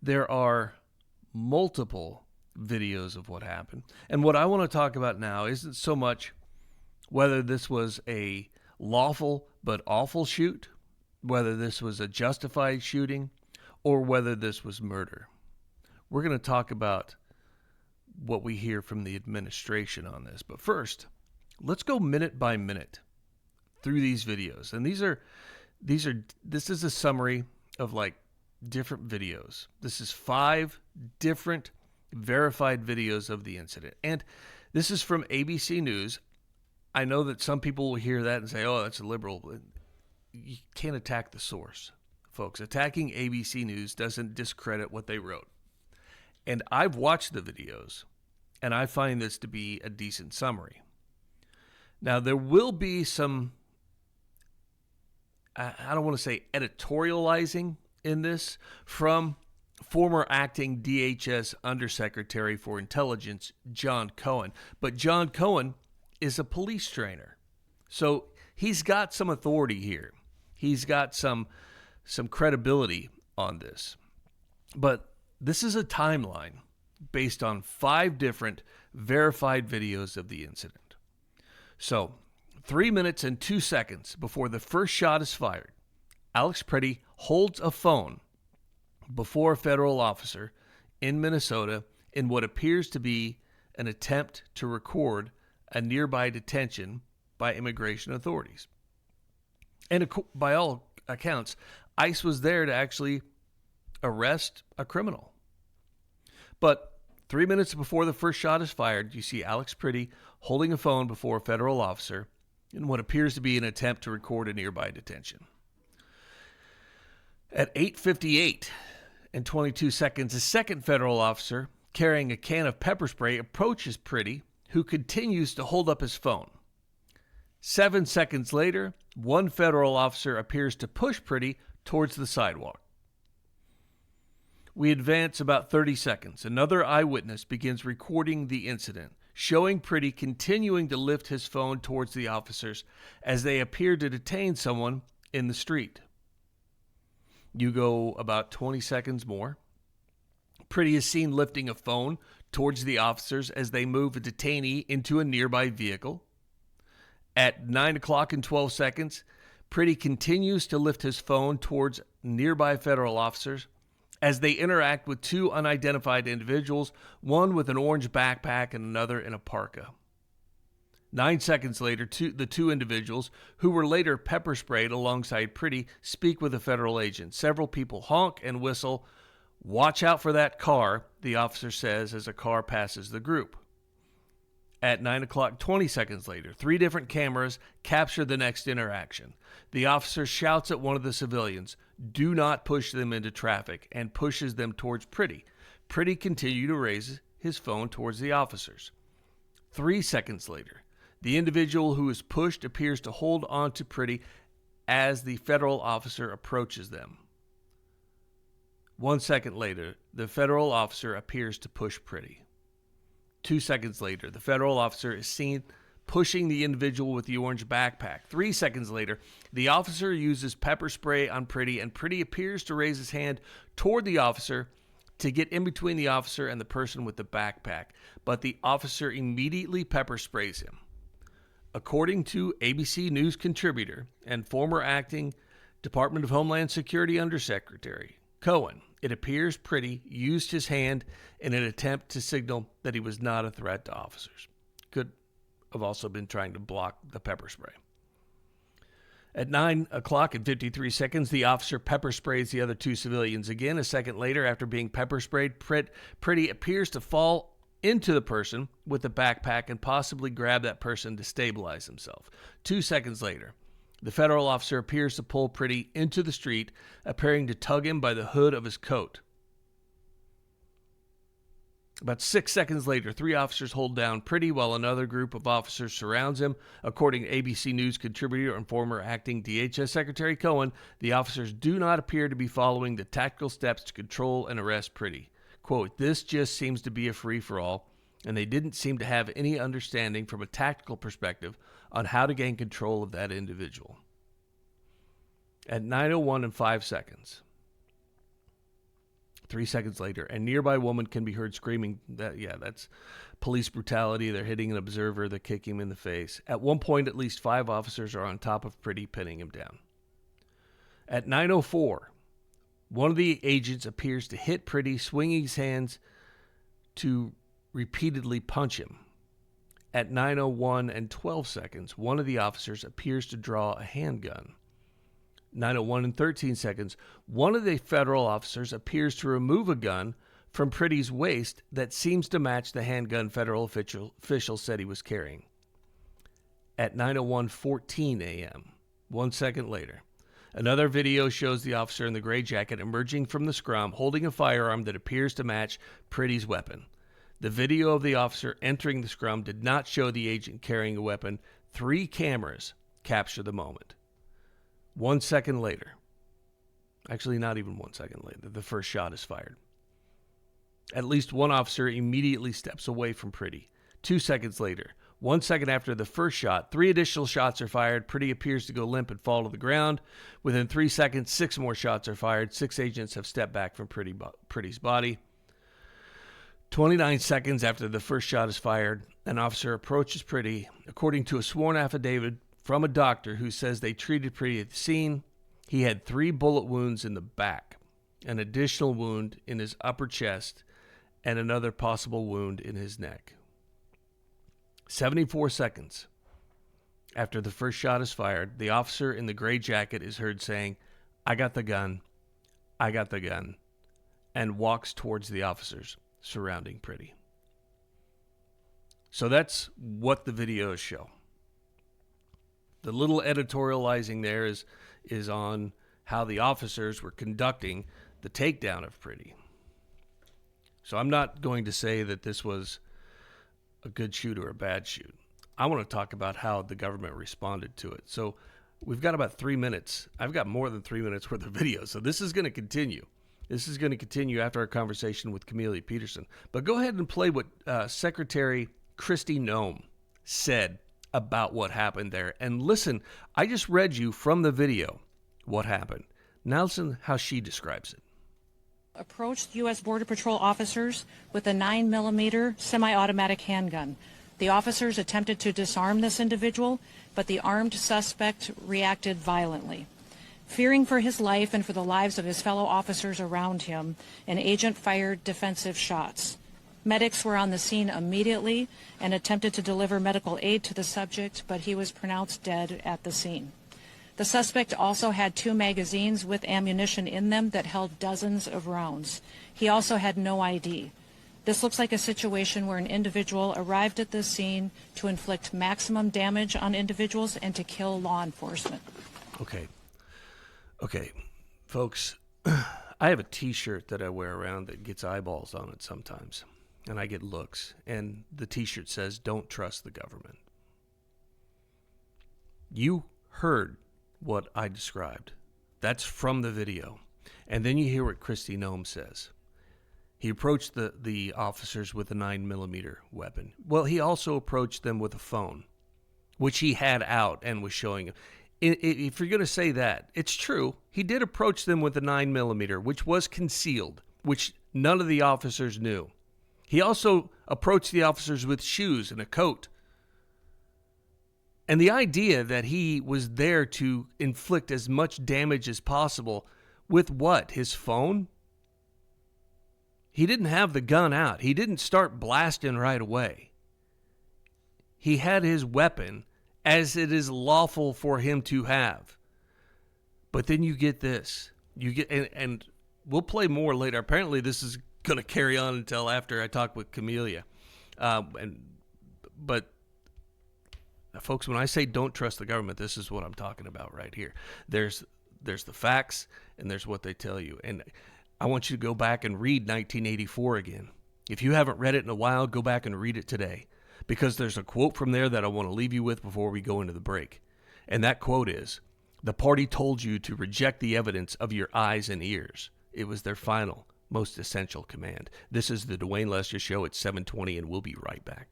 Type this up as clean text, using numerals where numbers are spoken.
There are multiple videos of what happened. And what I want to talk about now isn't so much whether this was a lawful but awful shoot, whether this was a justified shooting, or whether this was murder. We're going to talk about what we hear from the administration on this. But first, let's go minute by minute through these videos. And this is a summary of like different videos. This is 5 different verified videos of the incident. And this is from ABC News. I know that some people will hear that and say, oh, that's a liberal. You can't attack the source, folks. Attacking ABC News doesn't discredit what they wrote. And I've watched the videos, and I find this to be a decent summary. Now, there will be some, I don't want to say editorializing in this, from former acting DHS Undersecretary for Intelligence, John Cohen. But John Cohen is a police trainer. So he's got some authority here. He's got some credibility on this. But this is a timeline based on 5 different verified videos of the incident. So 3 minutes and 2 seconds before the first shot is fired, Alex Pretti holds a phone before a federal officer in Minnesota in what appears to be an attempt to record a nearby detention by immigration authorities. And by all accounts, ICE was there to actually arrest a criminal. But 3 minutes before the first shot is fired, you see Alex Pretti holding a phone before a federal officer in what appears to be an attempt to record a nearby detention. At 8:58 and 22 seconds, a second federal officer carrying a can of pepper spray approaches Pretti, who continues to hold up his phone. 7 seconds later, one federal officer appears to push Pretti towards the sidewalk. We advance about 30 seconds. Another eyewitness begins recording the incident, showing Pretti continuing to lift his phone towards the officers as they appear to detain someone in the street. You go about 20 seconds more. Pretti is seen lifting a phone towards the officers as they move a detainee into a nearby vehicle. At 9 o'clock and 12 seconds, Pretti continues to lift his phone towards nearby federal officers as they interact with 2 unidentified individuals, one with an orange backpack and another in a parka. 9 seconds later, the 2 individuals, who were later pepper sprayed alongside Pretti, speak with a federal agent. Several people honk and whistle. "Watch out for that car," the officer says as a car passes the group. At 9 o'clock, 20 seconds later, 3 different cameras capture the next interaction. The officer shouts at one of the civilians, "Do not push them into traffic," and pushes them towards Pretti. Pretti continued to raise his phone towards the officers. 3 seconds later, the individual who is pushed appears to hold on to Pretti as the federal officer approaches them. 1 second later, the federal officer appears to push Pretti. 2 seconds later, the federal officer is seen pushing the individual with the orange backpack. 3 seconds later, the officer uses pepper spray on Pretti, and Pretti appears to raise his hand toward the officer to get in between the officer and the person with the backpack, but the officer immediately pepper sprays him. According to ABC News contributor and former acting Department of Homeland Security Undersecretary Cohen, it appears Pretti used his hand in an attempt to signal that he was not a threat to officers. Could have also been trying to block the pepper spray. At 9 o'clock and 53 seconds, the officer pepper sprays the other 2 civilians again. A second later, after being pepper sprayed, Pretti appears to fall into the person with the backpack and possibly grab that person to stabilize himself. 2 seconds later, the federal officer appears to pull Pretti into the street, appearing to tug him by the hood of his coat. About 6 seconds later, 3 officers hold down Pretti while another group of officers surrounds him. According to ABC News contributor and former acting DHS Secretary Cohen, the officers do not appear to be following the tactical steps to control and arrest Pretti. Quote, "This just seems to be a free-for-all, and they didn't seem to have any understanding from a tactical perspective on how to gain control of that individual." At 9:01 and 5 seconds, 3 seconds later, a nearby woman can be heard screaming that's police brutality. They're hitting an observer. They're kicking him in the face. At one point, at least 5 officers are on top of Pretti, pinning him down. At 9:04, one of the agents appears to hit Pretti, swinging his hands to repeatedly punch him. At 9:01 and 12 seconds, one of the officers appears to draw a handgun. 9:01 and 13 seconds, one of the federal officers appears to remove a gun from Pretti's waist that seems to match the handgun federal official said he was carrying. At 9:01:14 a.m., 1 second later, another video shows the officer in the gray jacket emerging from the scrum holding a firearm that appears to match Pretti's weapon. The video of the officer entering the scrum did not show the agent carrying a weapon. 3 cameras capture the moment. 1 second later, actually not even 1 second later, the first shot is fired. At least one officer immediately steps away from Pretti. 2 seconds later, 1 second after the first shot, 3 additional shots are fired. Pretti appears to go limp and fall to the ground. Within 3 seconds, 6 more shots are fired. 6 agents have stepped back from Pretti's body. 29 seconds after the first shot is fired, an officer approaches Pretti. According to a sworn affidavit from a doctor who says they treated Pretti at the scene, he had 3 bullet wounds in the back, an additional wound in his upper chest, and another possible wound in his neck. 74 seconds after the first shot is fired, the officer in the gray jacket is heard saying, "I got the gun, I got the gun," and walks towards the officers surrounding Pretti. So that's what the videos show. The little editorializing there is on how the officers were conducting the takedown of Pretti. So I'm not going to say that this was a good shoot or a bad shoot. I want to talk about how the government responded to it. So we've got about 3 minutes. I've got more than 3 minutes worth of video. So this is going to continue. This is going to continue after our conversation with Camelia Peterson. But go ahead and play what Secretary Kristi Noem said about what happened there. And listen, I just read you from the video what happened. Now listen how she describes it. Approached U.S. Border Patrol officers with a 9mm semi-automatic handgun. The officers attempted to disarm this individual, but the armed suspect reacted violently. Fearing for his life and for the lives of his fellow officers around him, an agent fired defensive shots. Medics were on the scene immediately and attempted to deliver medical aid to the subject, but he was pronounced dead at the scene. The suspect also had 2 magazines with ammunition in them that held dozens of rounds. He also had no ID. This looks like a situation where an individual arrived at the scene to inflict maximum damage on individuals and to kill law enforcement. Okay, folks, I have a T-shirt that I wear around that gets eyeballs on it sometimes, and I get looks, and the T-shirt says, "Don't trust the government." You heard what I described. That's from the video. And then you hear what Kristi Noem says. He approached the officers with a 9mm weapon. Well, he also approached them with a phone, which he had out and was showing them. If you're going to say that, it's true. He did approach them with a 9mm, which was concealed, which none of the officers knew. He also approached the officers with shoes and a coat. And the idea that he was there to inflict as much damage as possible with what? His phone? He didn't have the gun out. He didn't start blasting right away. He had his weapon as it is lawful for him to have. But then you get this. And we'll play more later. Apparently this is going to carry on until after I talk with Camelia. But folks, when I say don't trust the government, this is what I'm talking about right here. There's the facts and there's what they tell you. And I want you to go back and read 1984 again. If you haven't read it in a while, go back and read it today, because there's a quote from there that I want to leave you with before we go into the break. And that quote is, "The party told you to reject the evidence of your eyes and ears. It was their final, most essential command." This is the Dwayne Lester Show at 7:20, and we'll be right back.